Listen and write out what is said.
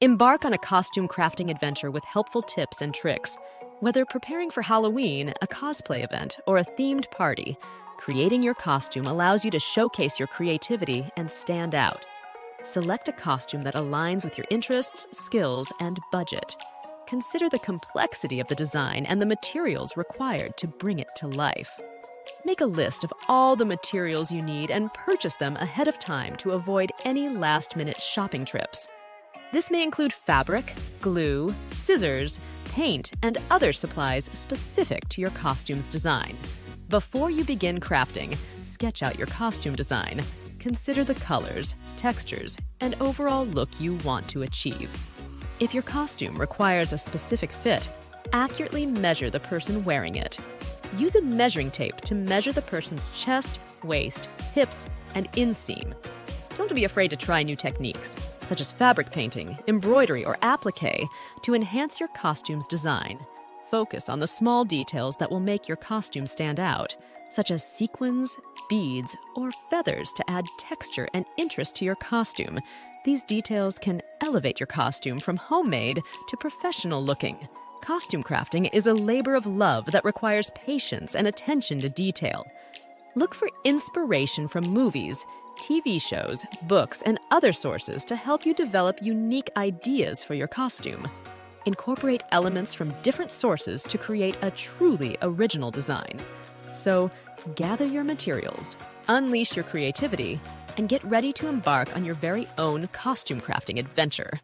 Embark on a costume crafting adventure with helpful tips and tricks. Whether preparing for Halloween, a cosplay event, or a themed party, creating your costume allows you to showcase your creativity and stand out. Select a costume that aligns with your interests, skills, and budget. Consider the complexity of the design and the materials required to bring it to life. Make a list of all the materials you need and purchase them ahead of time to avoid any last-minute shopping trips. This may include fabric, glue, scissors, paint, and other supplies specific to your costume's design. Before you begin crafting, sketch out your costume design. Consider the colors, textures, and overall look you want to achieve. If your costume requires a specific fit, accurately measure the person wearing it. Use a measuring tape to measure the person's chest, waist, hips, and inseam. Don't be afraid to try new techniques, such as fabric painting, embroidery, or applique, to enhance your costume's design. Focus on the small details that will make your costume stand out, such as sequins, beads, or feathers to add texture and interest to your costume. These details can elevate your costume from homemade to professional looking. Costume crafting is a labor of love that requires patience and attention to detail. Look for inspiration from movies, TV shows, books, and other sources to help you develop unique ideas for your costume. Incorporate elements from different sources to create a truly original design. So, gather your materials, unleash your creativity, and get ready to embark on your very own costume crafting adventure.